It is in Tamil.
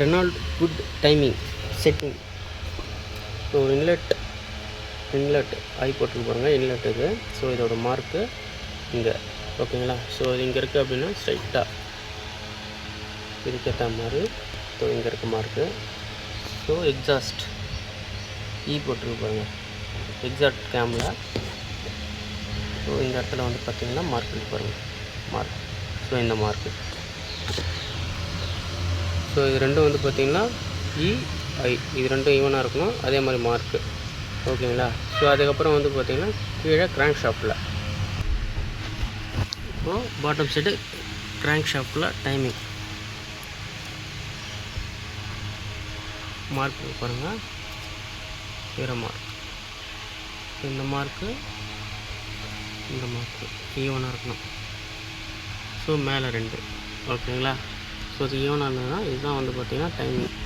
Reynold good timing setting. So inlet I போட்டுருக்கு பாருங்கள், இன்லெட் இது. ஸோ இதோட மார்க்கு இங்கே, ஓகேங்களா. ஸோ இது இங்கே இருக்குது அப்படின்னா ஸ்ட்ரைட்டாக இதுக்கேற்ற மாதிரி. ஸோ இங்கே இருக்க மார்க்கு. ஸோ எக்ஸாஸ்ட் இ போட்டுருக்கு பாருங்கள், எக்ஸாஸ்ட் கேமில். ஸோ இந்த இடத்துல வந்து பார்த்திங்கன்னா மார்க் இருக்கு பாருங்கள், மார்க். ஸோ இந்த மார்க்கு. ஸோ இது ரெண்டும் வந்து பார்த்திங்கன்னா இஐ, இது ரெண்டும் ஈவனாக இருக்கணும். அதே மாதிரி மார்க்கு, ஓகேங்களா. ஸோ அதுக்கப்புறம் வந்து பார்த்திங்கன்னா கீழே கிராங்க் ஷாஃப்டில், இப்போது பாட்டம் சைடு கிராங்க் ஷாஃப்டில் டைமிங் மார்க் பாருங்கள், வேறு மார்க். இந்த மார்க்கு ஈவனாக இருக்கணும். ஸோ மேலே 2, ஓகேங்களா. ஸோ இது ஈவனாக இருந்ததுன்னா இதுதான் வந்து பார்த்திங்கன்னா டைமிங்.